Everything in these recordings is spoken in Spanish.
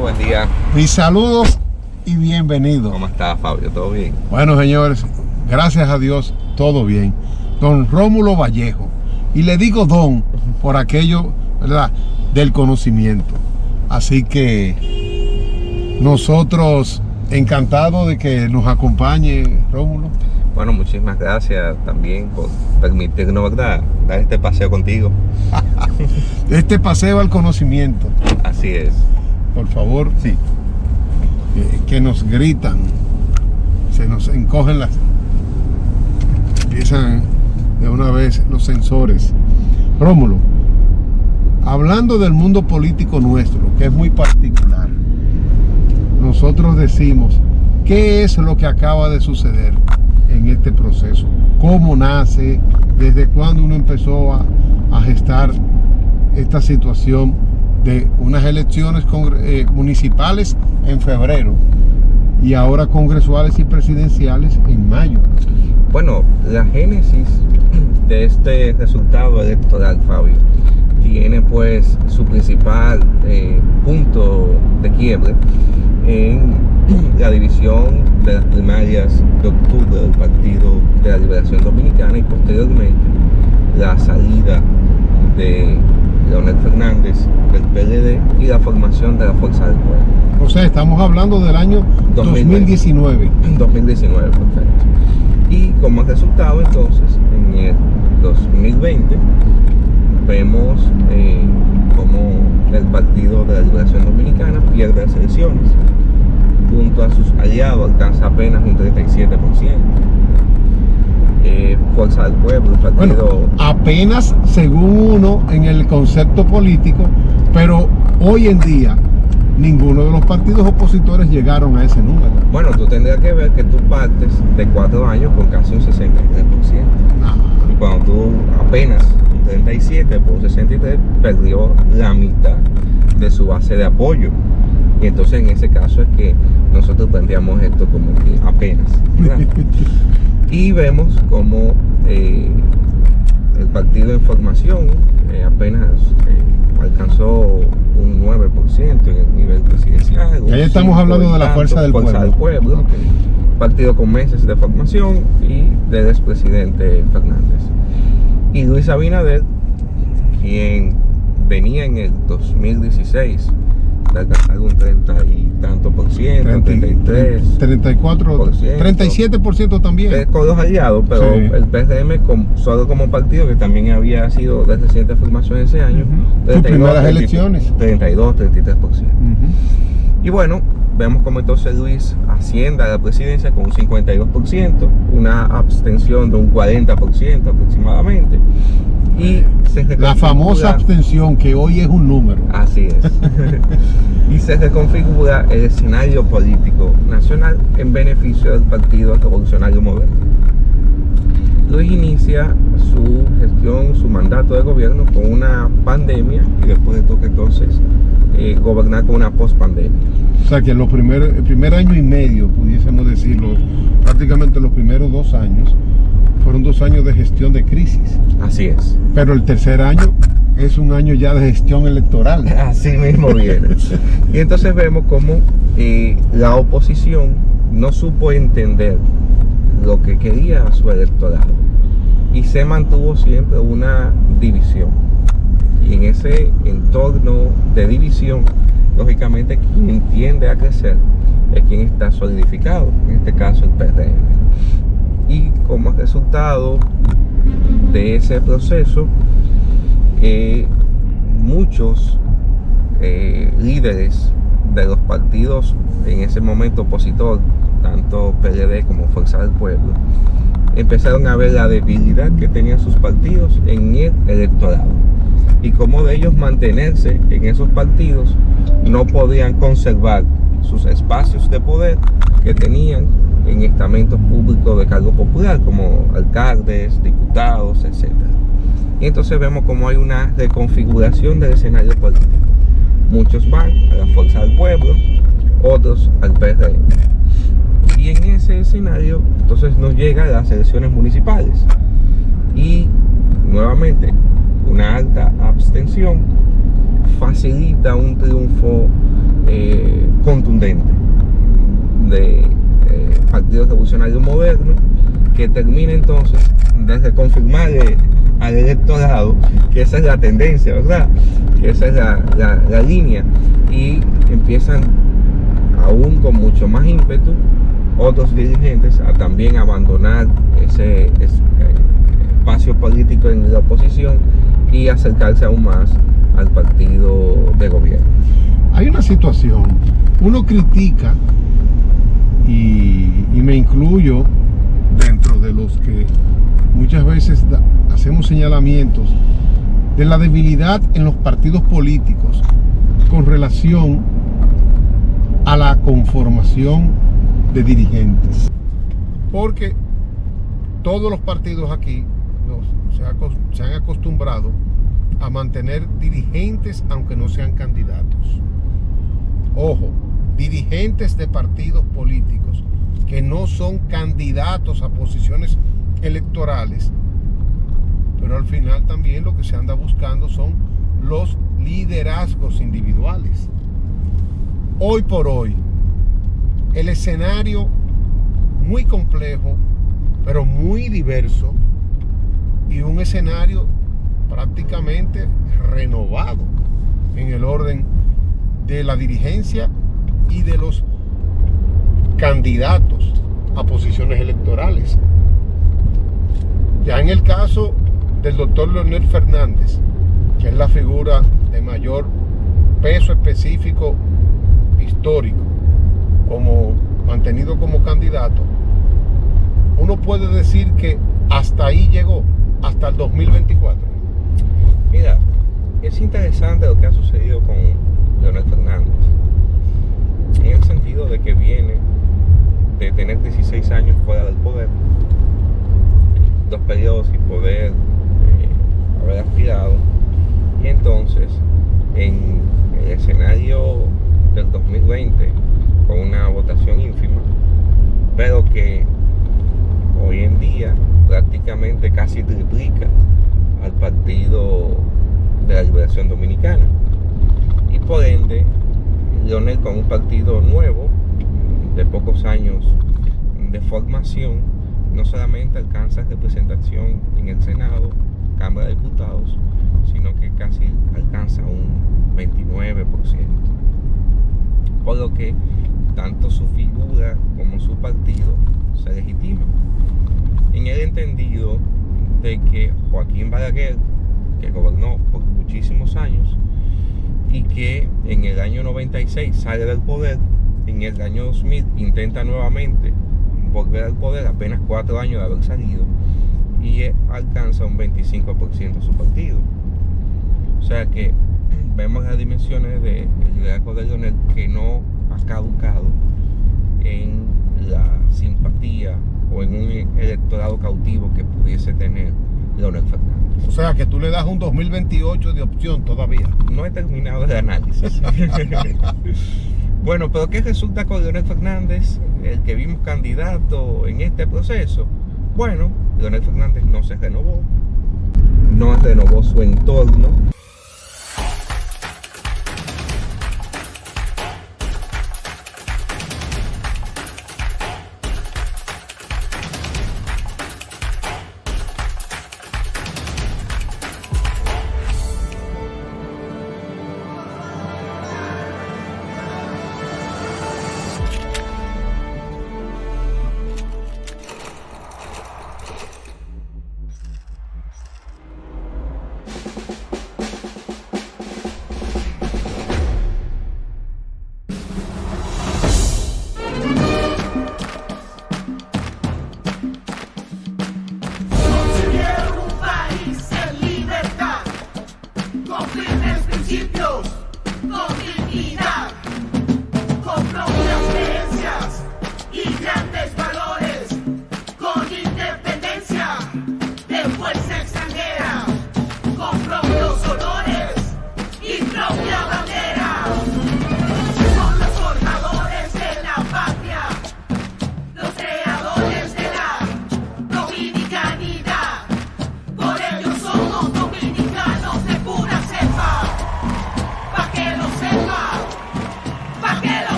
Buen día. Mis saludos y bienvenidos. ¿Cómo está, Fabio? ¿Todo bien? Bueno, señores, gracias a Dios, todo bien. Don Rómulo Vallejo. Y le digo don por aquello, ¿verdad?, del conocimiento. Así que nosotros encantados de que nos acompañe Rómulo. Bueno, muchísimas gracias también por permitirnos, ¿verdad?, dar este paseo contigo. Este paseo al conocimiento. Así es. Por favor, sí. Que nos gritan, se nos encogen las... Empiezan de una vez los sensores. Rómulo, hablando del mundo político nuestro, que es muy particular, nosotros decimos, ¿qué es lo que acaba de suceder en este proceso? ¿Cómo nace? ¿Desde cuándo uno empezó a gestar esta situación de unas elecciones municipales en febrero y ahora congresuales y presidenciales en mayo? Bueno, la génesis de este resultado electoral, Fabio, tiene pues su principal punto de quiebre en la división de las primarias de octubre del Partido de la Liberación Dominicana y posteriormente la salida de Leonel Fernández del PLD y la formación de la Fuerza del Pueblo. O sea, estamos hablando del año 2019. 2019, perfecto. Y como resultado, entonces, en el 2020 vemos como el Partido de la Liberación Dominicana pierde las elecciones. Junto a sus aliados alcanza apenas un 37%. Fuerza del Pueblo, el partido... Bueno, apenas según uno en el concepto político, pero hoy en día ninguno de los partidos opositores llegaron a ese número. Bueno, tú tendrías que ver que tú partes de 4 años con casi un 63%. Y cuando tú apenas un 37 por 63, perdió la mitad de su base de apoyo. Y entonces en ese caso es que nosotros planteamos esto como que apenas, ¿verdad? Y vemos como el partido en formación apenas alcanzó un 9% en el nivel presidencial. Y ahí estamos hablando de la Fuerza del Pueblo. Okay. Partido con meses de formación y del expresidente Fernández. Y Luis Abinader, quien venía en el 2016 de alcanzar un 30 y tanto por ciento, 33, 34, 37% también. Con los aliados, pero sí. El PRM solo como partido, que también había sido de reciente formación ese año, sus primeras elecciones, 32, 33%. Y bueno, vemos como entonces Luis asciende a la presidencia con un 52%, una abstención de un 40% aproximadamente. Y la famosa abstención que hoy es un número. Así es. Y se reconfigura el escenario político nacional en beneficio del Partido Revolucionario Moderno. Luis inicia su gestión, su mandato de gobierno con una pandemia y después de toque entonces gobernar con una pospandemia. O sea que el primer año y medio, pudiésemos decirlo, prácticamente los primeros 2 años, fueron 2 años de gestión de crisis. Así es. Pero el tercer año es un año ya de gestión electoral. Así mismo viene. Y entonces vemos como la oposición no supo entender lo que quería su electorado y se mantuvo siempre una división. Y en ese entorno de división, lógicamente quien tiende a crecer es quien está solidificado, en este caso el PRM. Y como resultado de ese proceso, muchos líderes de los partidos en ese momento opositor, tanto PLD como Fuerza del Pueblo, empezaron a ver la debilidad que tenían sus partidos en el electorado y cómo de ellos mantenerse en esos partidos no podían conservar sus espacios de poder que tenían en estamentos públicos de cargo popular como alcaldes, diputados, etc. Y entonces vemos como hay una reconfiguración del escenario político. Muchos van a la Fuerza del Pueblo, otros al PRM. Y en ese escenario entonces nos llegan las elecciones municipales y nuevamente una alta abstención facilita un triunfo contundente de Partido Revolucionario Moderno, que termina entonces de reconfirmarle al electorado que esa es la tendencia, ¿verdad? Que esa es la línea, y empiezan aún con mucho más ímpetu otros dirigentes a también abandonar ese espacio político en la oposición y acercarse aún más al partido de gobierno. Hay una situación, uno critica, y me incluyo dentro de los que muchas veces hacemos señalamientos de la debilidad en los partidos políticos con relación a la conformación de dirigentes, porque todos los partidos aquí se han acostumbrado a mantener dirigentes aunque no sean candidatos. Ojo, dirigentes de partidos políticos que no son candidatos a posiciones electorales, pero al final también lo que se anda buscando son los liderazgos individuales. Hoy por hoy, el escenario muy complejo, pero muy diverso, y un escenario prácticamente renovado en el orden de la dirigencia y de los candidatos a posiciones electorales. Ya en el caso del doctor Leonel Fernández, que es la figura de mayor peso específico histórico, como mantenido como candidato, uno puede decir que hasta ahí llegó, hasta el 2024. Mira, es interesante lo que ha sucedido con Leonel Fernández, en el sentido de que viene de tener 16 años fuera del poder, 2 periodos sin poder haber aspirado, y entonces en el escenario del 2020, con una votación ínfima, pero que hoy en día prácticamente casi triplica al Partido de la Liberación Dominicana, y por ende Leonel, con un partido nuevo de pocos años de formación, no solamente alcanza representación en el Senado, Cámara de Diputados, sino que casi alcanza un 29%. Por lo que tanto su figura como su partido se legitiman, en el entendido de que Joaquín Balaguer, que gobernó por muchísimos años y que en el año 96 sale del poder, en el año 2000 intenta nuevamente volver al poder, apenas 4 años de haber salido, y alcanza un 25% de su partido. O sea que vemos las dimensiones del liderazgo de Leonel, que no ha caducado en la simpatía o en un electorado cautivo que pudiese tener Leonel Fernández. O sea que tú le das un 2028 de opción todavía. No he terminado el análisis. Bueno, pero ¿qué resulta con Leonel Fernández, el que vimos candidato en este proceso? Bueno, Leonel Fernández no se renovó, no renovó su entorno.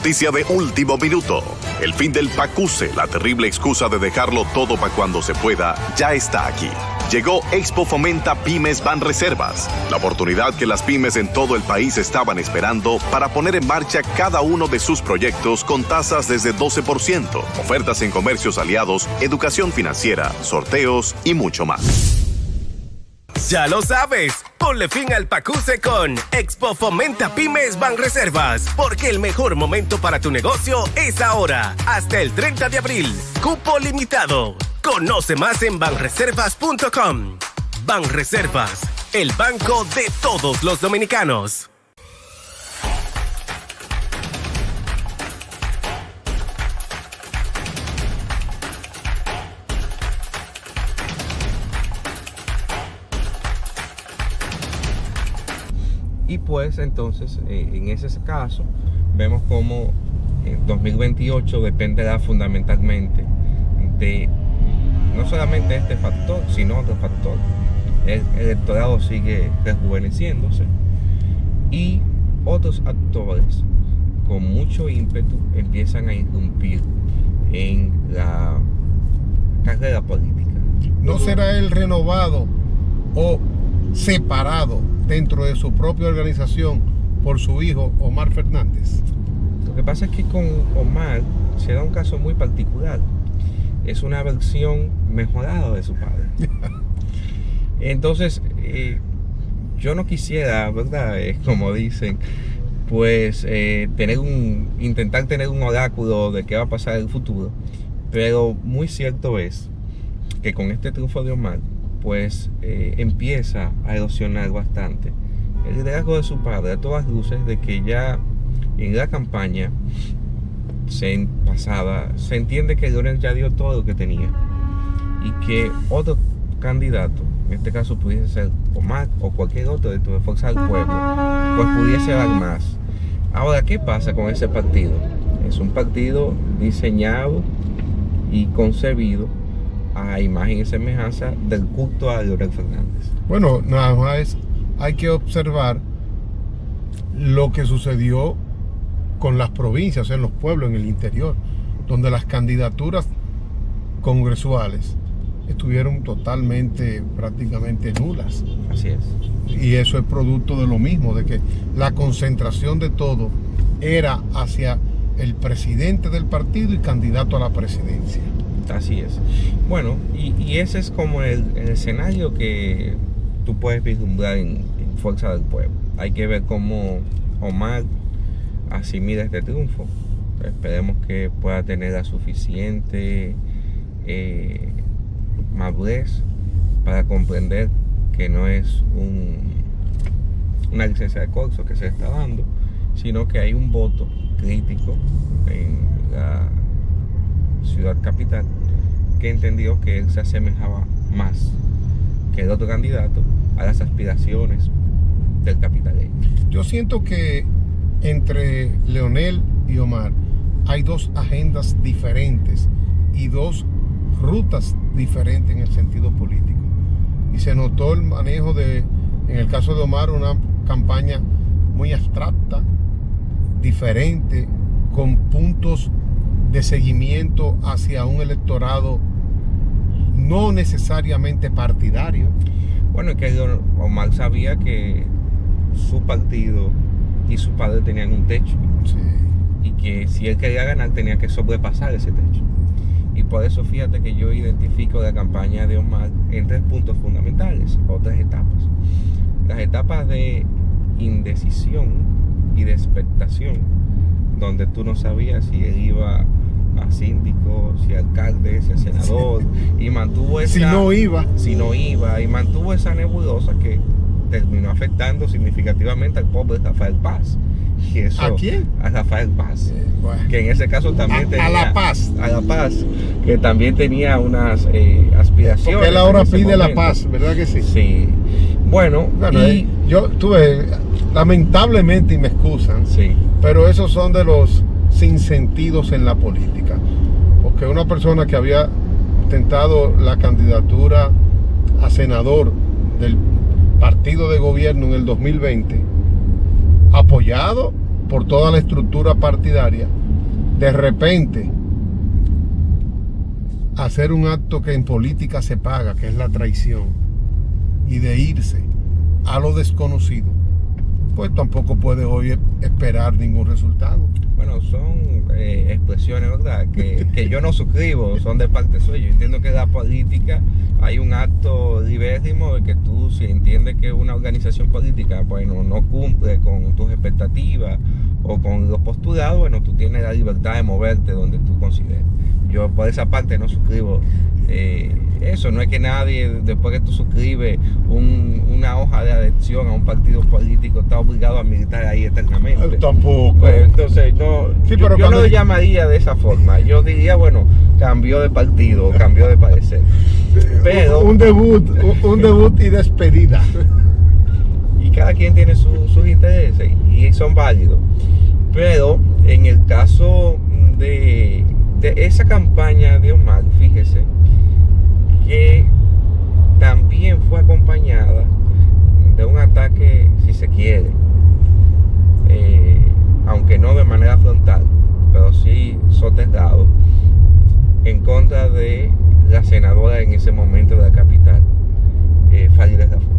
noticia de último minuto. El fin del PACUSE, la terrible excusa de dejarlo todo para cuando se pueda, ya está aquí. Llegó Expo Fomenta Pymes Banreservas, la oportunidad que las pymes en todo el país estaban esperando para poner en marcha cada uno de sus proyectos con tasas desde 12%, ofertas en comercios aliados, educación financiera, sorteos y mucho más. Ya lo sabes, ponle fin al PACUSE con Expo Fomenta Pymes Banreservas, porque el mejor momento para tu negocio es ahora, hasta el 30 de abril. Cupo limitado. Conoce más en banreservas.com. Banreservas, el banco de todos los dominicanos. Y pues entonces, en ese caso, vemos como en 2028 dependerá fundamentalmente de no solamente este factor, sino otro factor. El electorado sigue rejuveneciéndose y otros actores con mucho ímpetu empiezan a irrumpir en la carrera política. ¿No será él renovado o separado dentro de su propia organización por su hijo Omar Fernández? Lo que pasa es que con Omar se da un caso muy particular. Es una versión mejorada de su padre. Entonces, yo no quisiera, ¿verdad? Como dicen, pues intentar tener un oráculo de qué va a pasar en el futuro. Pero muy cierto es que con este triunfo de Omar, pues empieza a erosionar bastante el liderazgo de su padre, a todas luces, de que ya en la campaña pasada se entiende que Leonel ya dio todo lo que tenía y que otro candidato, en este caso pudiese ser Omar o cualquier otro de Fuerza del Pueblo, pues pudiese dar más. Ahora, ¿qué pasa con ese partido? Es un partido diseñado y concebido a imagen y semejanza del culto a Leonel Fernández. Bueno, nada más hay que observar lo que sucedió con las provincias, en los pueblos, en el interior, donde las candidaturas congresuales estuvieron prácticamente nulas. Así es. Y eso es producto de lo mismo, de que la concentración de todo era hacia el presidente del partido y candidato a la presidencia. Así es. Bueno, y ese es como el escenario que tú puedes vislumbrar en Fuerza del Pueblo. Hay que ver cómo Omar asimila este triunfo. Esperemos que pueda tener la suficiente madurez para comprender que no es una licencia de corso que se está dando, sino que hay un voto crítico en la ciudad capital que entendió que él se asemejaba más que el otro candidato a las aspiraciones del capitaleño. Yo siento que entre Leonel y Omar hay dos agendas diferentes y dos rutas diferentes en el sentido político. Y se notó el manejo en el caso de Omar, una campaña muy abstracta, diferente, con puntos de seguimiento hacia un electorado no necesariamente partidario. Bueno, es que Omar sabía que su partido y su padre tenían un techo. Sí. Y que si él quería ganar tenía que sobrepasar ese techo. Y por eso fíjate que yo identifico la campaña de Omar en 3 puntos fundamentales o 3 etapas. Las etapas de indecisión y de expectación, donde tú no sabías si él iba a síndico, si a alcalde, si a senador, y mantuvo esa... Si no iba, y mantuvo esa nebulosa que terminó afectando significativamente al pobre Rafael Paz. Y eso, ¿a quién? A Rafael Paz. Bueno. Que en ese caso también tenía... A La Paz. A La Paz, que también tenía unas aspiraciones. Porque él ahora pide la paz, ¿verdad que sí? Sí. Bueno, yo tuve, lamentablemente, y me excusan, sí, pero esos son de los sinsentidos en la política. Porque una persona que había intentado la candidatura a senador del partido de gobierno en el 2020, apoyado por toda la estructura partidaria, de repente hacer un acto que en política se paga, que es la traición, y de irse a lo desconocido, pues tampoco puede hoy esperar ningún resultado. Bueno, son expresiones, ¿verdad?, que yo no suscribo, son de parte suya. Yo entiendo que en la política hay un acto libérrimo de que tú, si entiendes que una organización política, bueno, no cumple con tus expectativas o con los postulados, bueno, tú tienes la libertad de moverte donde tú consideres. Yo por esa parte no suscribo eso. No es que nadie, después que tú suscribes una hoja de adhesión a un partido político, está obligado a militar ahí eternamente. Tampoco. Pues, entonces, no, Sí, yo pero no lo llamaría de esa forma. Yo diría, bueno, cambió de partido, cambió de parecer. Pero un debut y despedida. y cada quien tiene sus intereses y son válidos. Pero en el caso de esa campaña de Omar, fíjese que también fue acompañada de un ataque, si se quiere, aunque no de manera frontal, pero sí soterrado, en contra de la senadora en ese momento de la capital, Farideh Raful.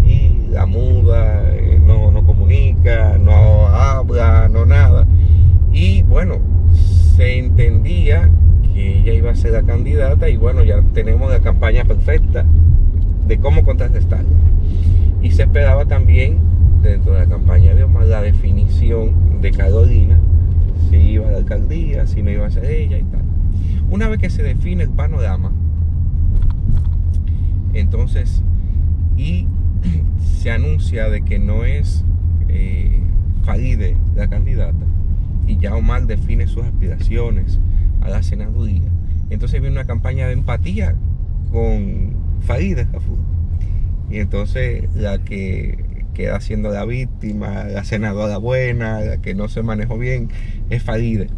Y la muda, no comunica, no habla, no nada. Y bueno, se entendía que ella iba a ser la candidata y bueno, ya tenemos la campaña perfecta de cómo contrarrestarla. Y se esperaba también, dentro de la campaña de Omar, la definición de Carolina, si iba a la alcaldía, si no iba a ser ella y tal. Una vez que se define el panorama, entonces, y se anuncia de que no es Farideh la candidata, y ya Omar define sus aspiraciones a la senaduría, entonces viene una campaña de empatía con Farideh Raful. Y entonces la que queda siendo la víctima, la senadora buena, la que no se manejó bien, es Farideh.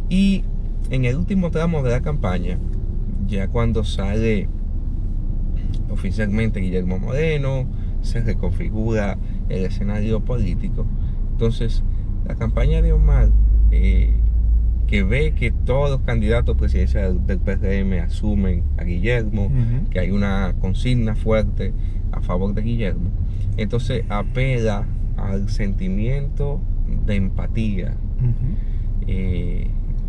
Y en el último tramo de la campaña, ya cuando sale oficialmente Guillermo Moreno, se reconfigura el escenario político. Entonces, la campaña de Omar, que ve que todos los candidatos presidenciales del PRM asumen a Guillermo, que hay una consigna fuerte a favor de Guillermo, entonces apela al sentimiento de empatía.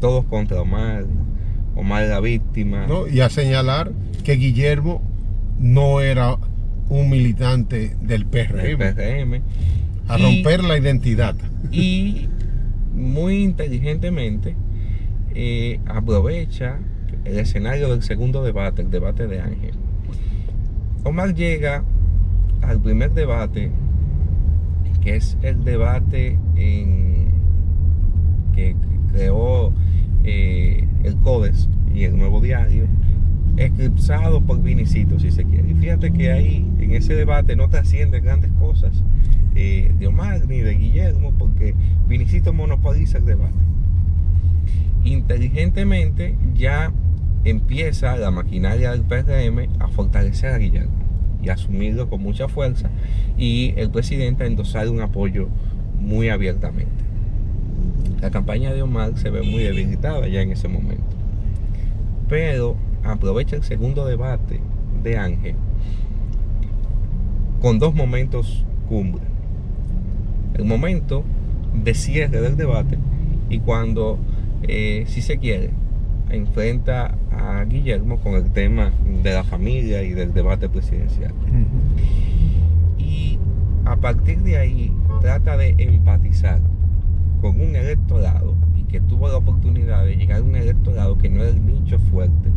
Todos contra Omar la víctima. ¿No? Y a señalar que Guillermo no era un militante del PRM. A romper la identidad. Y muy inteligentemente aprovecha el escenario del segundo debate, el debate de Ángel. Omar llega al primer debate, que es el debate que creó el Codex y el Nuevo Diario, eclipsado por Vinicito, si se quiere. Y fíjate que ahí, en ese debate, no trascienden grandes cosas de Omar ni de Guillermo, porque Vinicito monopoliza el debate. Inteligentemente ya empieza la maquinaria del PRM a fortalecer a Guillermo y a asumirlo con mucha fuerza, y el presidente a endosar un apoyo muy abiertamente. La campaña de Omar se ve muy debilitada ya en ese momento, pero aprovecha el segundo debate de Ángel con dos momentos cumbre: el momento de cierre del debate y cuando, si se quiere, enfrenta a Guillermo con el tema de la familia y del debate presidencial. Y a partir de ahí trata de empatizar con un electorado, y que tuvo la oportunidad de llegar a un electorado que no era el nicho fuerte.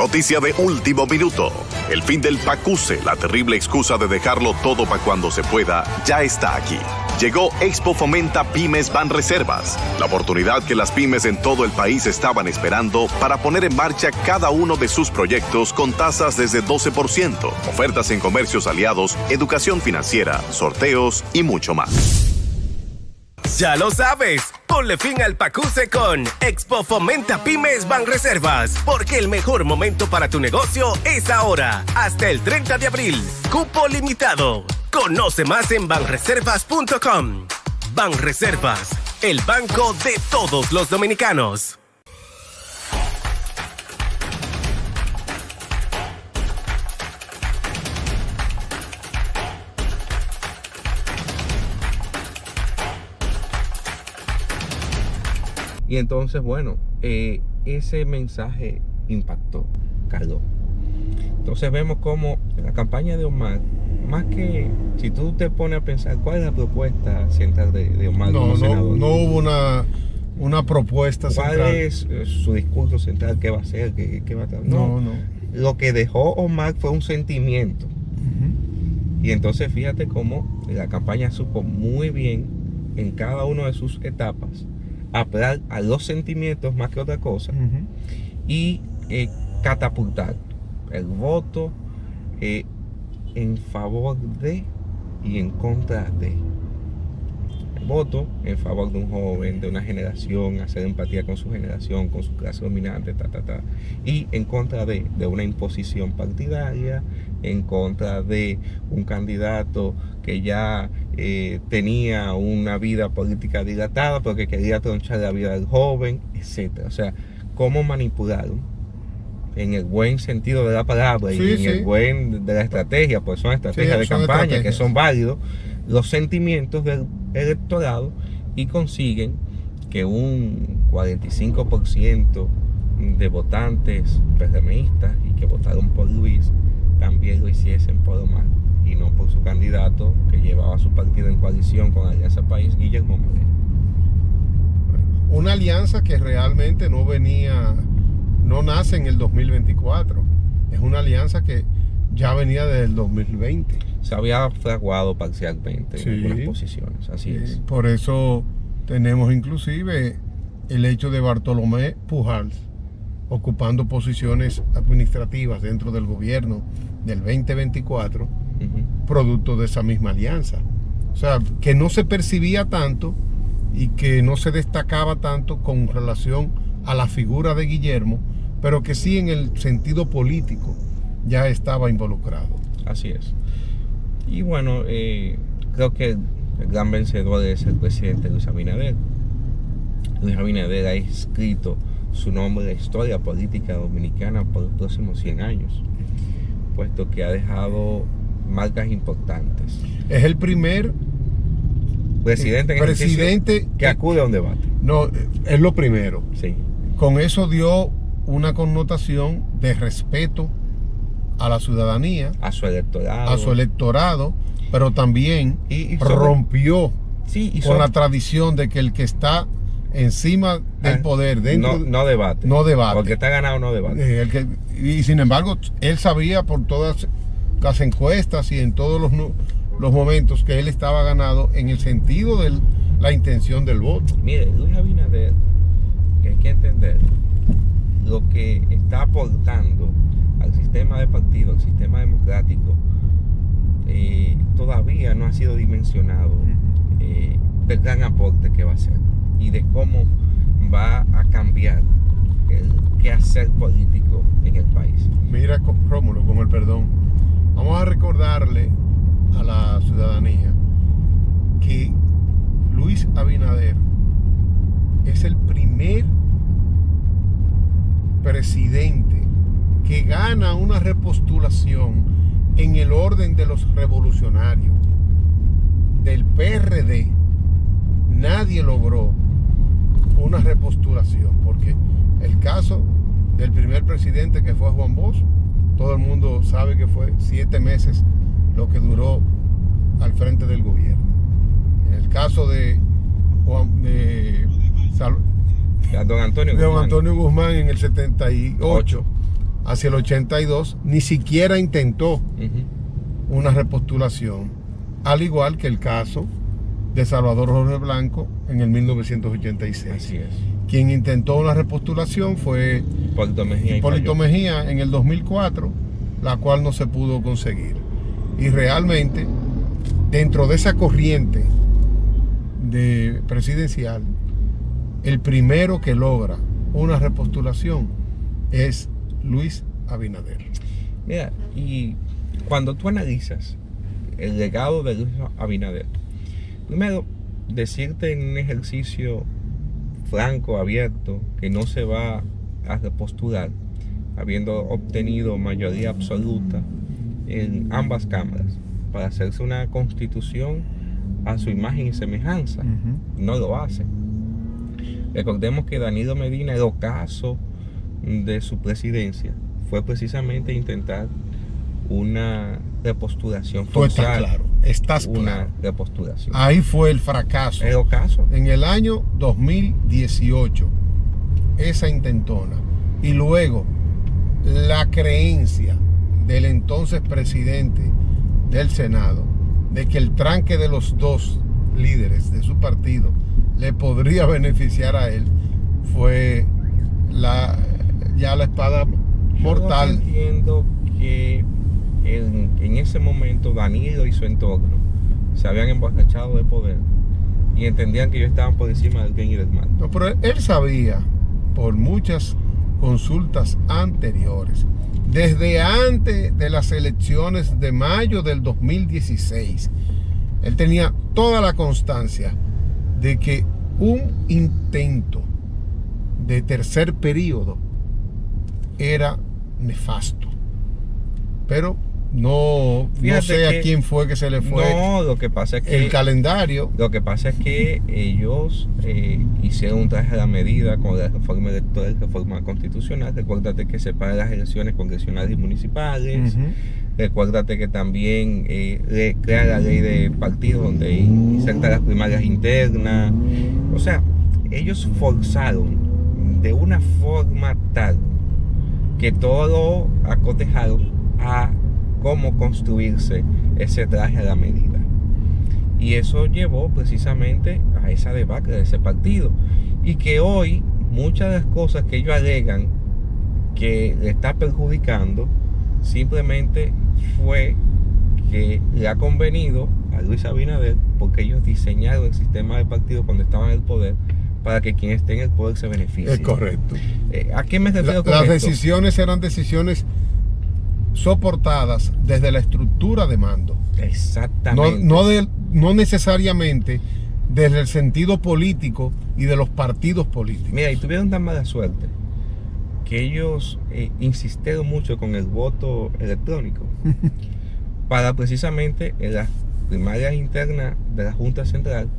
Noticia de último minuto. El fin del PACUSE, la terrible excusa de dejarlo todo para cuando se pueda, ya está aquí. Llegó Expo Fomenta Pymes Banreservas, la oportunidad que las pymes en todo el país estaban esperando para poner en marcha cada uno de sus proyectos con tasas desde 12%, ofertas en comercios aliados, educación financiera, sorteos y mucho más. Ya lo sabes, ponle fin al PACUSE con Expo Fomenta Pymes Banreservas, porque el mejor momento para tu negocio es ahora, hasta el 30 de abril. Cupo limitado. Conoce más en banreservas.com. Banreservas, el banco de todos los dominicanos. Y entonces, bueno, ese mensaje impactó, caló. Entonces vemos cómo la campaña de Omar, más que si tú te pones a pensar cuál es la propuesta central de Omar como senador. No hubo una propuesta ¿Cuál central. es su discurso central? ¿Qué va a hacer? ¿Qué va a tratar? No. Lo que dejó Omar fue un sentimiento. Y entonces fíjate cómo la campaña supo muy bien en cada una de sus etapas apelar a los sentimientos más que otra cosa y catapultar el voto en favor de y en contra de. El voto en favor de un joven, de una generación, hacer empatía con su generación, con su clase dominante, y en contra de una imposición partidaria, en contra de un candidato que ya tenía una vida política dilatada porque quería tronchar la vida del joven, etc. O sea, cómo manipularon en el buen sentido de la palabra y en el buen de la estrategia, pues son estrategias de campaña que son válidos, los sentimientos del electorado, y consiguen que un 45% de votantes PRMistas y que votaron por Luis también lo hiciesen por Omar y no por su candidato que llevaba su partido en coalición con Alianza País, Guillermo Moreno. Una alianza que realmente no nace en el 2024. Es una alianza que ya venía desde el 2020. Se había fraguado parcialmente en algunas posiciones, así es. Por eso tenemos inclusive el hecho de Bartolomé Pujals ocupando posiciones administrativas dentro del gobierno del 2024, producto de esa misma alianza. O sea, que no se percibía tanto y que no se destacaba tanto con relación a la figura de Guillermo, pero que sí en el sentido político ya estaba involucrado. Así es. Y bueno, creo que el gran vencedor es el presidente Luis Abinader. Luis Abinader ha escrito su nombre en la historia política dominicana por los próximos 100 años, puesto que ha dejado marcas importantes. Es el primer presidente que acude a un debate. No, es lo primero. Sí. Con eso dio una connotación de respeto a la ciudadanía, a su electorado, pero también rompió con la tradición de que el que está encima del poder dentro no debate, porque está ganado, no debate. Y sin embargo él sabía por todas las encuestas y en todos los momentos que él estaba ganado en el sentido de la intención del voto. Mire, Luis Abinader, que hay que entender lo que está aportando al sistema de partido, al sistema democrático, todavía no ha sido dimensionado del gran aporte que va a hacer y de cómo va a cambiar el quehacer político en el país. Mira, Rómulo, con el perdón, vamos a recordarle a la ciudadanía que Luis Abinader es el primer presidente que gana una repostulación en el orden de los revolucionarios. Del PRD nadie logró una repostulación, porque el caso del primer presidente, que fue Juan Bosch, todo el mundo sabe que fue 7 meses lo que duró al frente del gobierno. En el caso de don Antonio Guzmán en el 78, hacia el 82, ni siquiera intentó Ujú. una repostulación, al igual que el caso de Salvador Jorge Blanco en el 1986. Así es. Quien intentó una repostulación fue Hipólito Mejía y Hipólito falló. Mejía en el 2004, la cual no se pudo conseguir. Y realmente, dentro de esa corriente de presidencial, el primero que logra una repostulación es Luis Abinader. Mira, y cuando tú analizas el legado de Luis Abinader, primero, decirte en un ejercicio franco, abierto, que no se va a repostular, habiendo obtenido mayoría absoluta en ambas cámaras, para hacerse una constitución a su imagen y semejanza. No lo hace. Recordemos que Danilo Medina, el ocaso de su presidencia, fue precisamente intentar una repostulación, Tú estás forzar claro, estás una claro. repostulación. Ahí fue el fracaso. El ocaso. En el año 2018, esa intentona. Y luego, la creencia del entonces presidente del Senado de que el tranque de los dos líderes de su partido le podría beneficiar a él, fue ya la espada mortal. Yo entiendo que en ese momento Danilo y su entorno se habían emborrachado de poder y entendían que ellos estaban por encima del bien y del mal. No, pero él sabía, por muchas consultas anteriores, desde antes de las elecciones de mayo del 2016, él tenía toda la constancia de que un intento de tercer periodo era nefasto. Pero no Fíjate sé a que quién fue que se le fue No, lo que pasa es que el calendario. Lo que pasa es que ellos hicieron un traje a la medida con la reforma electoral, reforma constitucional. Recuérdate que separa las elecciones congresionales y municipales. Ujú. Recuérdate que también crea la ley de partidos donde inserta las primarias internas. O sea, ellos forzaron de una forma tal que todo acotejaron a cómo construirse ese traje a la medida. Y eso llevó precisamente a esa debacle de ese partido. Y que hoy muchas de las cosas que ellos alegan que le está perjudicando, simplemente fue que le ha convenido a Luis Abinader, porque ellos diseñaron el sistema de partido cuando estaban en el poder para que quien esté en el poder se beneficie. Es correcto. ¿A qué me refiero con Las esto? decisiones eran decisiones soportadas desde la estructura de mando. Exactamente. No necesariamente desde el sentido político y de los partidos políticos. Mira, y tuvieron tan mala suerte que ellos insistieron mucho con el voto electrónico para precisamente en las primarias internas de la Junta Central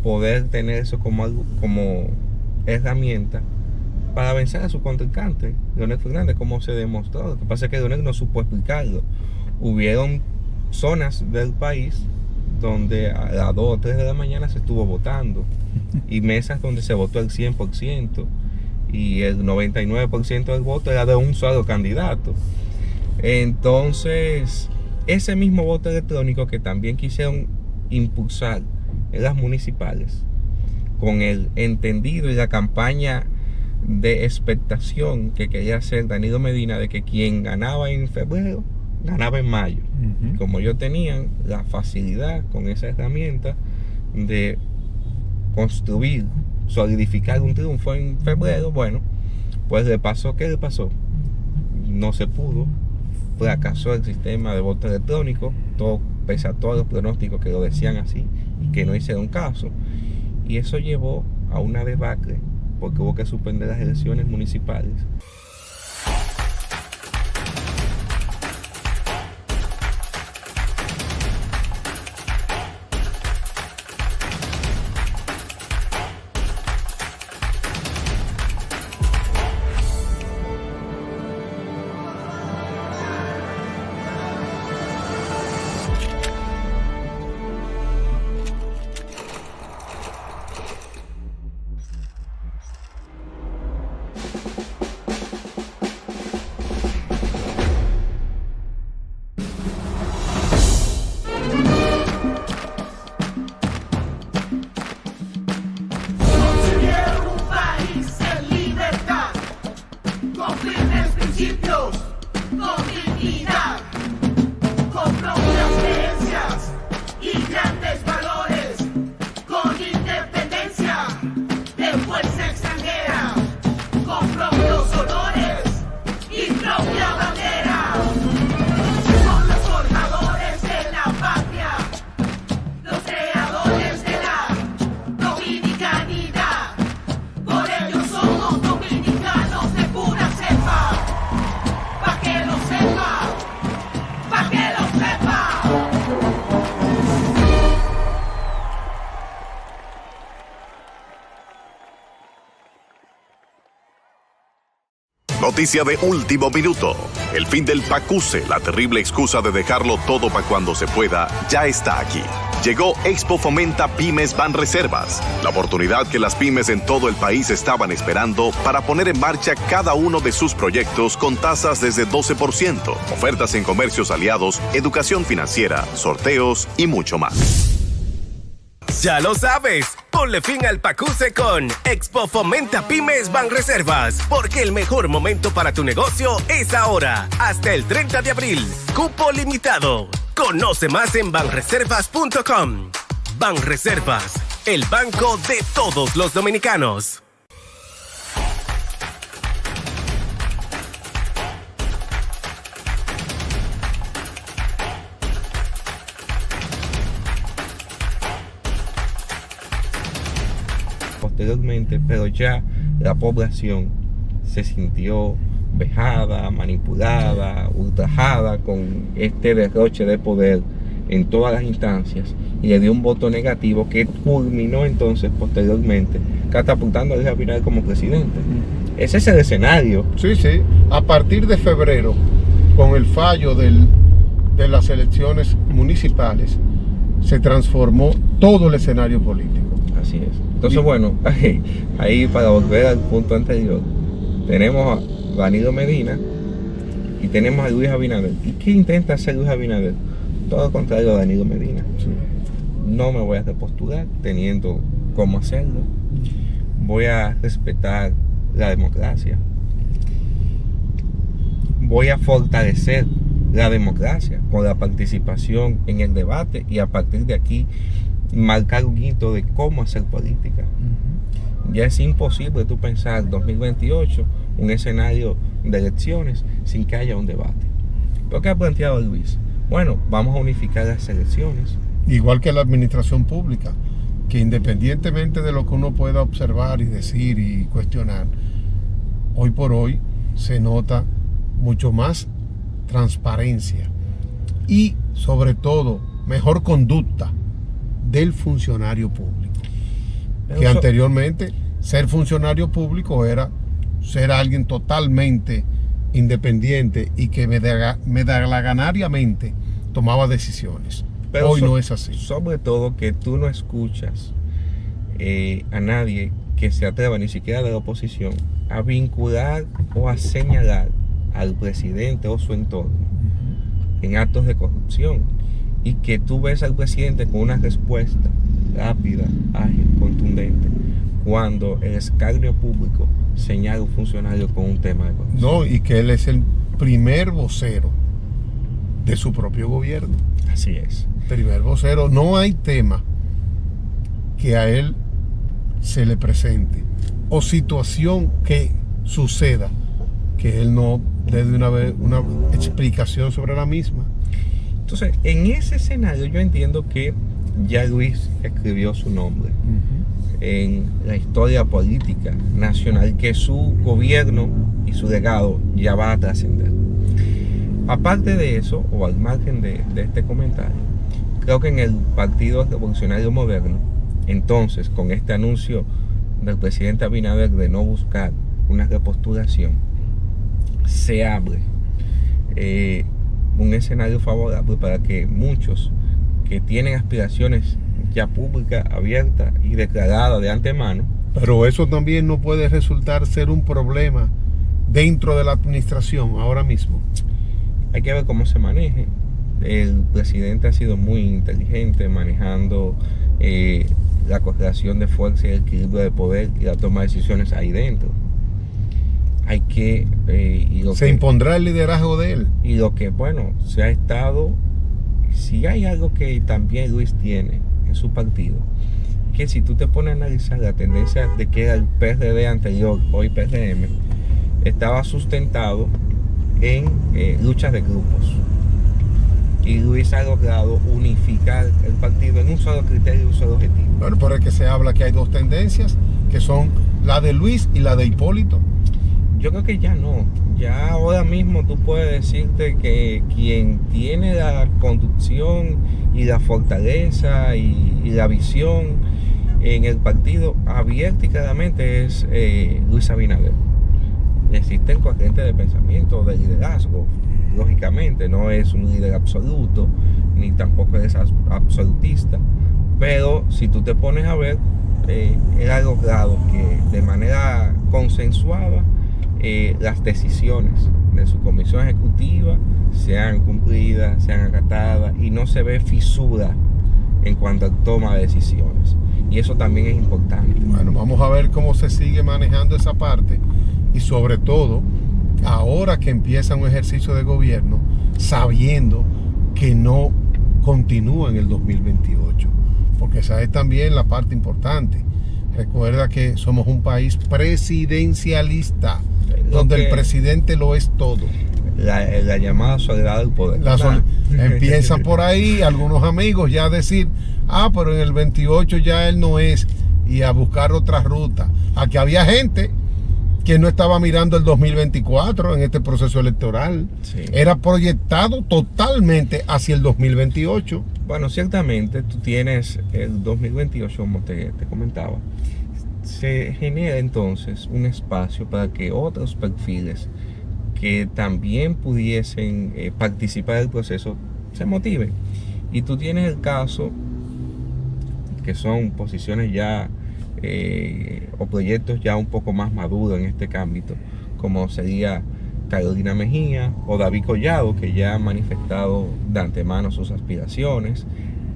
poder tener eso como herramienta para vencer a su contrincante, Leonel Fernández, como se demostró. Lo que pasa es que Leonel no supo explicarlo. Hubieron zonas del país donde a las 2 o 3 de la mañana se estuvo votando y mesas donde se votó el 100% y el 99% del voto era de un solo candidato. Entonces, ese mismo voto electrónico que también quisieron impulsar en las municipales, con el entendido y la campaña de expectación que quería hacer Danilo Medina de que quien ganaba en febrero ganaba en mayo. Como ellos tenían la facilidad con esa herramienta de construir, solidificar un triunfo en febrero, bueno, pues le pasó. ¿Qué le pasó? No se pudo, fracasó el sistema de voto electrónico, todo, pese a todos los pronósticos que lo decían así y que no hicieron caso, y eso llevó a una debacle porque hubo que suspender las elecciones municipales. Noticia de último minuto. El fin del PACUSE, la terrible excusa de dejarlo todo para cuando se pueda, ya está aquí. Llegó Expo Fomenta Pymes Banreservas, la oportunidad que las pymes en todo el país estaban esperando para poner en marcha cada uno de sus proyectos con tasas desde 12%, ofertas en comercios aliados, educación financiera, sorteos y mucho más. Ya lo sabes, ponle fin al PACUSE con Expo Fomenta Pymes Banreservas, porque el mejor momento para tu negocio es ahora, hasta el 30 de abril. Cupo limitado. Conoce más en banreservas.com. Banreservas, el banco de todos los dominicanos. Posteriormente, pero ya la población se sintió vejada, manipulada, ultrajada con este derroche de poder en todas las instancias y le dio un voto negativo que culminó entonces posteriormente catapultando a Luis Abinader como presidente. Ese es el escenario. Sí, sí. A partir de febrero, con el fallo de las elecciones municipales, se transformó todo el escenario político. Así es. Entonces, bueno, ahí para volver al punto anterior, tenemos a Danilo Medina y tenemos a Luis Abinader. ¿Y qué intenta hacer Luis Abinader? Todo lo contrario a Danilo Medina. Sí. No me voy a repostular teniendo cómo hacerlo. Voy a respetar la democracia. Voy a fortalecer la democracia con la participación en el debate y a partir de aquí marcar un hito de cómo hacer política. Ya es imposible tú pensar 2028 un escenario de elecciones sin que haya un debate. ¿Pero qué ha planteado Luis? Bueno, vamos a unificar las elecciones. Igual que la administración pública, que independientemente de lo que uno pueda observar y decir y cuestionar, hoy por hoy se nota mucho más transparencia y sobre todo mejor conducta del funcionario público. Pero que anteriormente ser funcionario público era ser alguien totalmente independiente y que medalaganariamente tomaba decisiones. Pero hoy no es así. Sobre todo que tú no escuchas a nadie que se atreva, ni siquiera de la oposición, a vincular o a señalar al presidente o su entorno en actos de corrupción. Y que tú ves al presidente con una respuesta rápida, ágil, contundente, cuando el escarnio público señala a un funcionario con un tema de corrupción. No, y que él es el primer vocero de su propio gobierno. Así es. Primer vocero. No hay tema que a él se le presente o situación que suceda que él no dé una explicación sobre la misma. Entonces, en ese escenario yo entiendo que ya Luis escribió su nombre en la historia política nacional, que su gobierno y su legado ya va a trascender. Aparte de eso, o al margen de este comentario, creo que en el Partido Revolucionario Moderno, entonces, con este anuncio del presidente Abinader de no buscar una repostulación, se abre un escenario favorable para que muchos que tienen aspiraciones ya públicas, abiertas y declaradas de antemano. Pero eso también no puede resultar ser un problema dentro de la administración ahora mismo. Hay que ver cómo se maneje. El presidente ha sido muy inteligente manejando la correlación de fuerza y el equilibrio de poder y la toma de decisiones ahí dentro. Hay que... se impondrá el liderazgo de él. Y lo que, bueno, se ha estado... Si hay algo que también Luis tiene en su partido, que si tú te pones a analizar la tendencia de que era el PRD anterior, hoy PRM, estaba sustentado en luchas de grupos. Y Luis ha logrado unificar el partido en un solo criterio y un solo objetivo. Bueno, por el que se habla que hay dos tendencias, que son la de Luis y la de Hipólito. Yo creo que ya no. Ya ahora mismo tú puedes decirte que quien tiene la conducción y la fortaleza y la visión en el partido abierta y claramente es Luis Abinader. existen corrientes de pensamiento, de liderazgo. Lógicamente, no es un líder absoluto, ni tampoco es absolutista. Pero si tú te pones a ver, él ha logrado que de manera consensuada las decisiones de su comisión ejecutiva sean cumplidas, sean acatadas y no se ve fisura en cuanto a toma de decisiones. Y eso también es importante. Bueno, vamos a ver cómo se sigue manejando esa parte y sobre todo ahora que empieza un ejercicio de gobierno sabiendo que no continúa en el 2028, porque esa es también la parte importante. Recuerda que somos un país presidencialista, donde el presidente lo es todo. La llamada soledad del poder. Empiezan por ahí algunos amigos ya a decir, pero en el 28 ya él no es, y a buscar otra ruta. Aquí había gente que no estaba mirando el 2024 en este proceso electoral. Sí. Era proyectado totalmente hacia el 2028. Bueno, ciertamente tú tienes el 2028, como te comentaba. Se genera entonces un espacio para que otros perfiles que también pudiesen participar del proceso se motiven. Y tú tienes el caso que son posiciones ya o proyectos ya un poco más maduros en este ámbito, como sería Carolina Mejía o David Collado, que ya han manifestado de antemano sus aspiraciones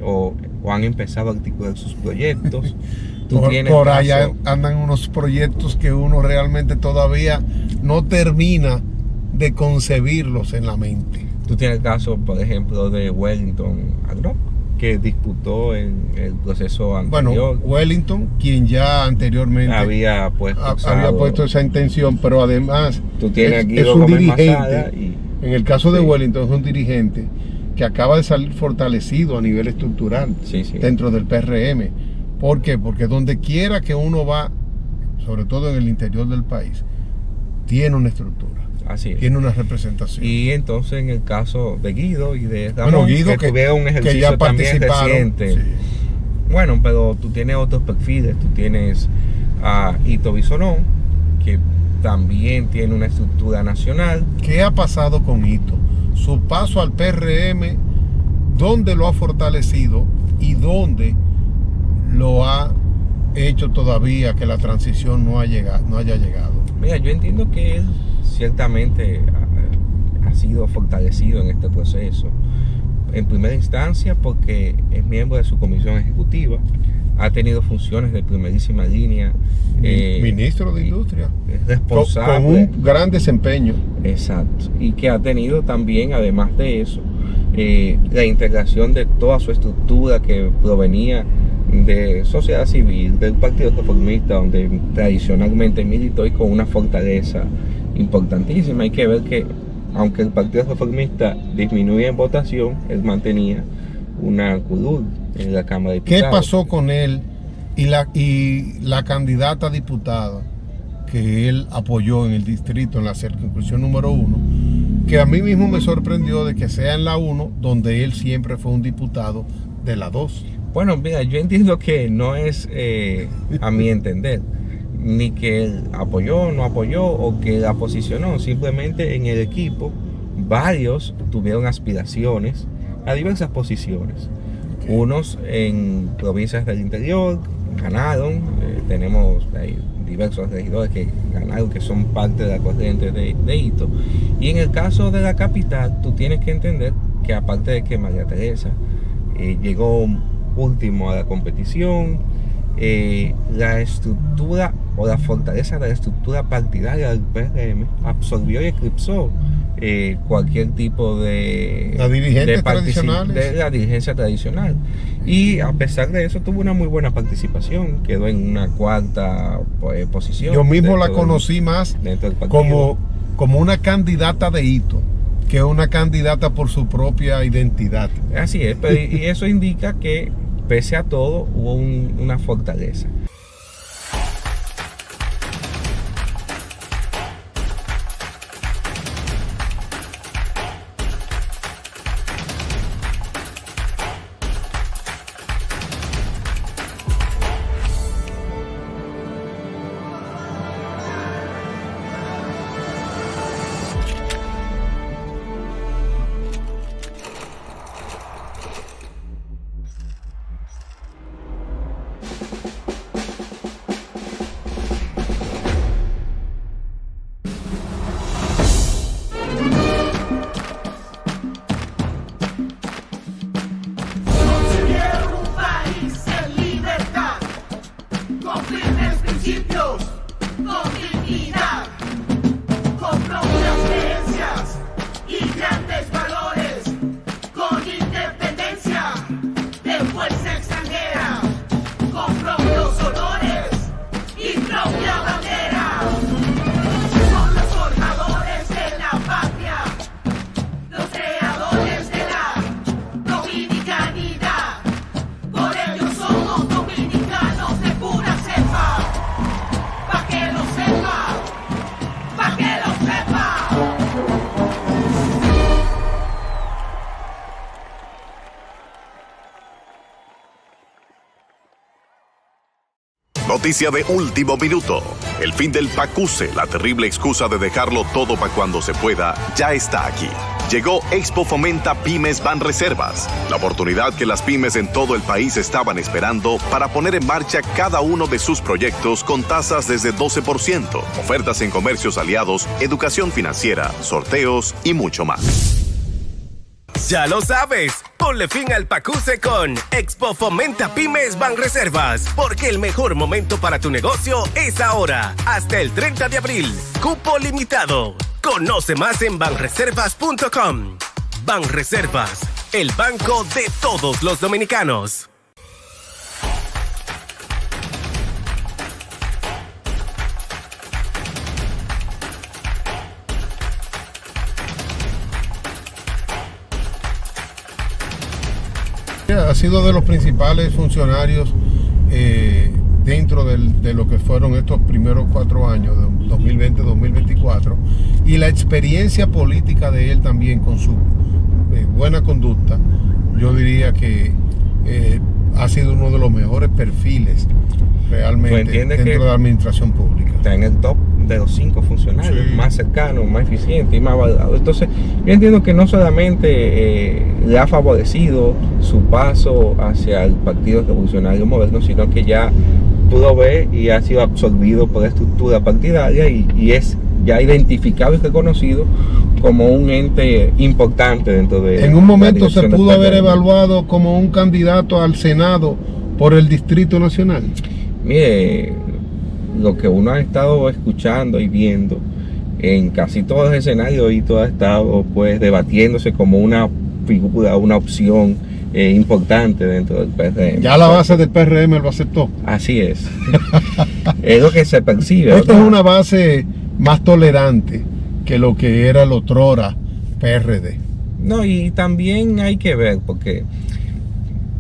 o han empezado a articular sus proyectos. Por allá andan unos proyectos que uno realmente todavía no termina de concebirlos en la mente. Tú tienes el caso, por ejemplo, de Wellington Agro, que disputó en el proceso anterior. Bueno, Wellington, quien ya anteriormente había puesto esa intención, pero además tú tienes aquí es un dirigente. En el caso de Wellington es un dirigente que acaba de salir fortalecido a nivel estructural dentro del PRM. ¿Por qué? Porque donde quiera que uno va, sobre todo en el interior del país, tiene una estructura. Así es. Tiene una representación. Y entonces en el caso de Guido y de Ramón, Guido que tuvieron un ejercicio también reciente. Sí. Bueno, pero tú tienes otros perfiles. Tú tienes a Ito Bisonón, que también tiene una estructura nacional. ¿Qué ha pasado con Ito? Su paso al PRM, ¿dónde lo ha fortalecido y dónde lo ha hecho todavía que la transición no haya llegado? Mira, yo entiendo que él ciertamente ha sido fortalecido en este proceso. En primera instancia porque es miembro de su comisión ejecutiva, ha tenido funciones de primerísima línea. Ministro de Industria. Es responsable. Con un gran desempeño. Exacto. Y que ha tenido también, además de eso, la integración de toda su estructura que provenía de sociedad civil, del Partido Reformista, donde tradicionalmente militó, y con una fortaleza importantísima. Hay que ver que aunque el Partido Reformista disminuía en votación, él mantenía una curul en la Cámara de Diputados. ¿Qué pasó con él y la candidata a diputada que él apoyó en el distrito, en la circunscripción número 1, que a mí mismo me sorprendió de que sea en la 1, donde él siempre fue un diputado de la 2? Bueno, mira, yo entiendo que no es, a mi entender, ni que él apoyó, no apoyó o que la posicionó. Simplemente en el equipo varios tuvieron aspiraciones a diversas posiciones. Unos en provincias del interior ganaron, tenemos diversos regidores que ganaron, que son parte de la corriente de Ito. Y en el caso de la capital, tú tienes que entender que aparte de que María Teresa llegó último a la competición, la estructura o la fortaleza de la estructura partidaria del PRM absorbió y eclipsó cualquier tipo de la dirigencia tradicional, y a pesar de eso tuvo una muy buena participación, quedó en una cuarta posición. Yo mismo la conocí más como una candidata de Ito que una candidata por su propia identidad. Así es, y eso indica que pese a todo hubo una fortaleza. Noticia de último minuto. El fin del PACUSE, la terrible excusa de dejarlo todo para cuando se pueda, ya está aquí. Llegó Expo Fomenta Pymes Banreservas, la oportunidad que las pymes en todo el país estaban esperando para poner en marcha cada uno de sus proyectos con tasas desde 12%, ofertas en comercios aliados, educación financiera, sorteos y mucho más. Ya lo sabes, ponle fin al PACUSE con Expo Fomenta Pymes Banreservas, porque el mejor momento para tu negocio es ahora, hasta el 30 de abril. Cupo limitado. Conoce más en banreservas.com. Banreservas, el banco de todos los dominicanos. Ha sido de los principales funcionarios dentro de lo que fueron estos primeros 4 años, 2020-2024, y la experiencia política de él también con su buena conducta, yo diría que ha sido uno de los mejores perfiles realmente dentro de la administración pública. Está en el top de los 5 funcionarios, sí, más cercanos, más eficientes y más valorados. Entonces, yo entiendo que no solamente le ha favorecido su paso hacia el Partido Revolucionario Moderno, sino que ya pudo ver y ha sido absorbido por la estructura partidaria y es ya identificado y reconocido como un ente importante dentro de... En un momento la se pudo haber evaluado como un candidato al Senado por el Distrito Nacional. Mire, lo que uno ha estado escuchando y viendo en casi todos los escenarios, y todo ha estado pues debatiéndose como una figura, una opción importante dentro del PRM. Ya la base del PRM lo aceptó. Así es. Es lo que se percibe. Esta es una base más tolerante que lo que era el otrora PRD. No, y también hay que ver, porque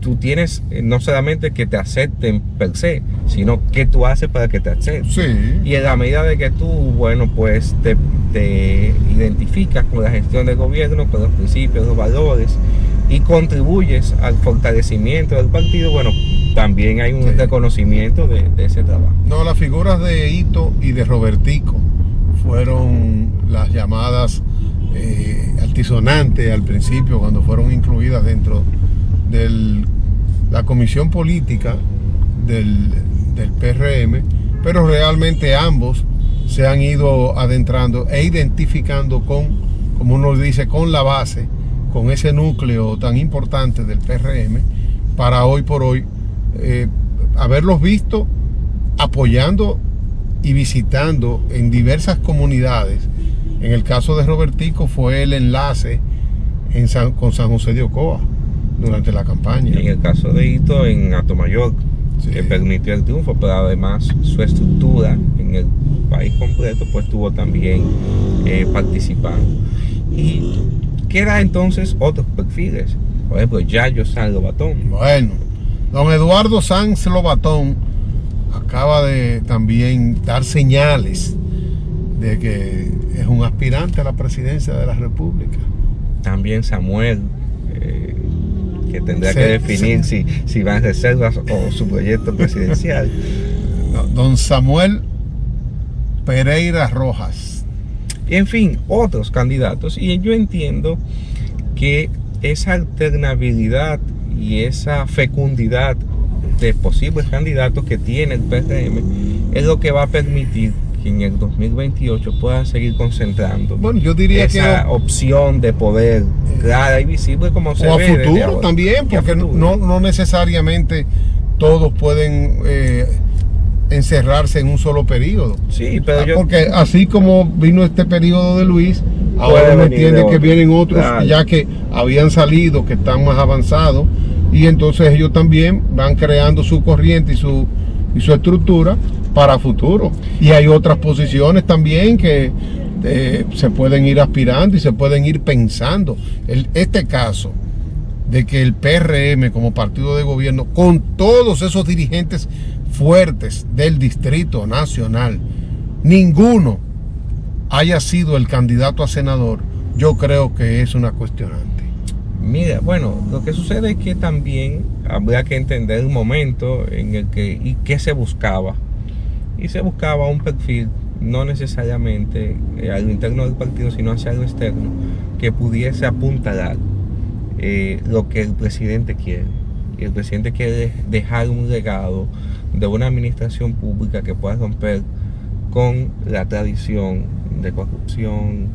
tú tienes no solamente que te acepten per se, sino que tú haces para que te acepten. Sí. Y en la medida de que tú, bueno, pues te identificas con la gestión del gobierno, con los principios, los valores, y contribuyes al fortalecimiento del partido, bueno, también hay un reconocimiento de ese trabajo. No, las figuras de Hito y de Robertico fueron las llamadas altisonantes al principio, cuando fueron incluidas dentro de la comisión política del PRM, pero realmente ambos se han ido adentrando e identificando con, como uno dice, con la base, con ese núcleo tan importante del PRM, para hoy por hoy haberlos visto apoyando y visitando en diversas comunidades. En el caso de Robertico fue el enlace con San José de Ocoa durante la campaña. En el caso de Hito, en Atomayor, sí, que permitió el triunfo, pero además su estructura en el país completo pues estuvo también participando. Y quedan entonces otros perfiles, por ejemplo Yayo Sanz Lobatón. Bueno, don Eduardo Sanz Lobatón acaba de también dar señales de que es un aspirante a la presidencia de la República. También Samuel, que tendrá que definir si va en reservas o su proyecto presidencial. Don Samuel Pereira Rojas. Y en fin, otros candidatos. Y yo entiendo que esa alternabilidad y esa fecundidad de posibles candidatos que tiene el PRM es lo que va a permitir que en el 2028 puedan seguir concentrando, bueno, yo diría esa opción de poder clara y visible, como se ve. O a futuro también, porque no necesariamente todos pueden encerrarse en un solo periodo. Sí, pero porque así como vino este periodo de Luis, ahora me entiende que vienen otros, claro, ya que habían salido, que están más avanzados, y entonces ellos también van creando su corriente y su estructura para futuro. Y hay otras posiciones también que se pueden ir aspirando y se pueden ir pensando. Este caso de que el PRM como partido de gobierno, con todos esos dirigentes fuertes del Distrito Nacional, ninguno haya sido el candidato a senador, yo creo que es una cuestionante. Mira, bueno, lo que sucede es que también habría que entender el momento en el que y qué se buscaba. Y se buscaba un perfil, no necesariamente a lo interno del partido, sino hacia lo externo, que pudiese apuntalar lo que el presidente quiere. Y el presidente quiere dejar un legado de una administración pública que pueda romper con la tradición de corrupción,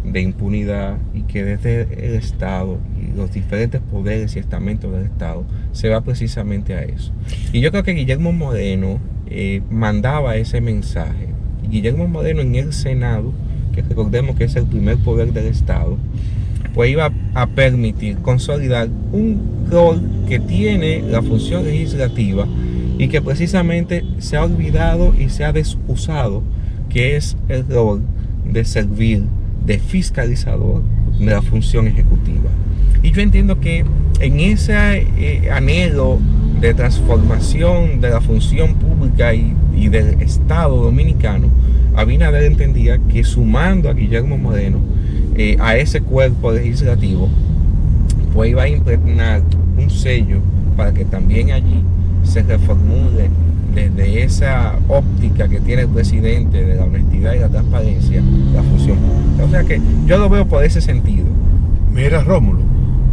de impunidad, y que desde el Estado y los diferentes poderes y estamentos del Estado se va precisamente a eso. Y yo creo que Guillermo Moreno mandaba ese mensaje. Y Guillermo Moreno en el Senado, que recordemos que es el primer poder del Estado, pues iba a permitir consolidar un rol que tiene la función legislativa y que precisamente se ha olvidado y se ha desusado, que es el rol de servir de fiscalizador de la función ejecutiva. Y yo entiendo que en ese anhelo de transformación de la función pública y del Estado dominicano, Abinader entendía que sumando a Guillermo Moreno a ese cuerpo legislativo, pues iba a impregnar un sello para que también allí se reformule desde esa óptica que tiene el presidente de la honestidad y la transparencia, la función pública. O sea que yo lo veo por ese sentido. Mira, Rómulo,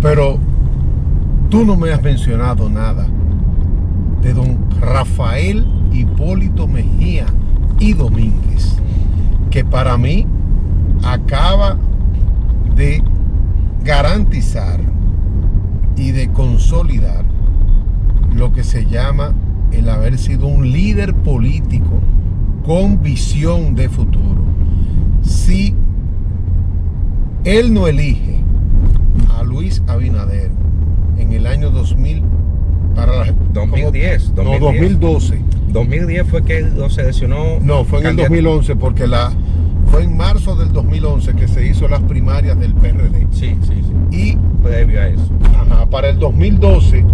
pero tú no me has mencionado nada de don Rafael Hipólito Mejía y Domínguez, que para mí acaba de garantizar y de consolidar lo que se llama el haber sido un líder político con visión de futuro. Si él no elige a Luis Abinader en el año 2000 para la 2010, no, 2012. 2010 fue que él lo seleccionó. No, fue en el 2011 porque fue en marzo del 2011 que se hizo las primarias del PRD. Sí. Y previo a eso. Para el 2012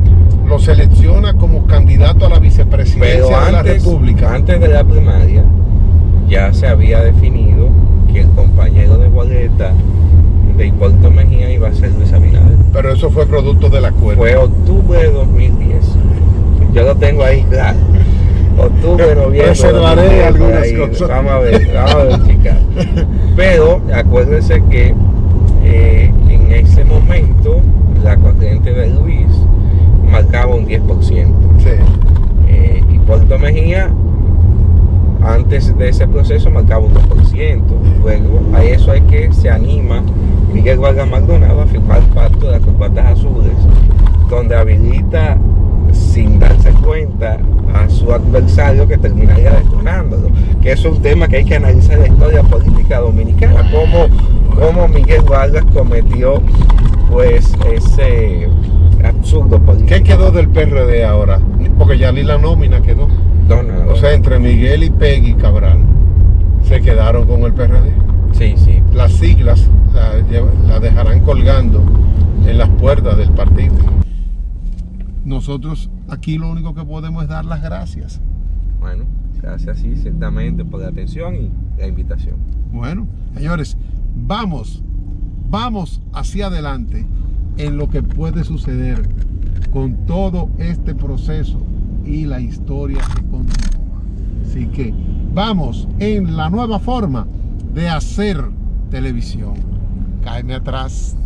lo selecciona como candidato a la vicepresidencia de la República. Antes de la primaria ya se había definido que el compañero de boleta de Hipólito Mejía iba a ser Luis Abinader. Pero eso fue producto del acuerdo. Fue octubre de 2010. Yo lo tengo ahí claro. Octubre, noviembre. Reservaré algunas cosas. Vamos a verificar. Pero acuérdense que en ese momento la corriente de Luis marcaba un 10%. Sí. Hipólito Mejía antes de ese proceso marcaba un 2%. Luego a eso hay que se anima Miguel Vargas Maldonado a firmar el pacto de las corbatas azules, donde habilita sin darse cuenta a su adversario que terminaría detonándolo, que eso es un tema que hay que analizar en la historia política dominicana, cómo Miguel Vargas cometió pues ese absurdo político. ¿Qué quedó del PRD ahora? Porque ya ni la nómina quedó. No. O sea, entre Miguel y Peggy Cabral se quedaron con el PRD. Sí. Las siglas la dejarán colgando en las puertas del partido. Nosotros aquí lo único que podemos es dar las gracias. Bueno, gracias sí, ciertamente por la atención y la invitación. Bueno, señores, vamos hacia adelante en lo que puede suceder con todo este proceso y la historia que continúa. Así que vamos en la nueva forma de hacer televisión. Cáeme atrás.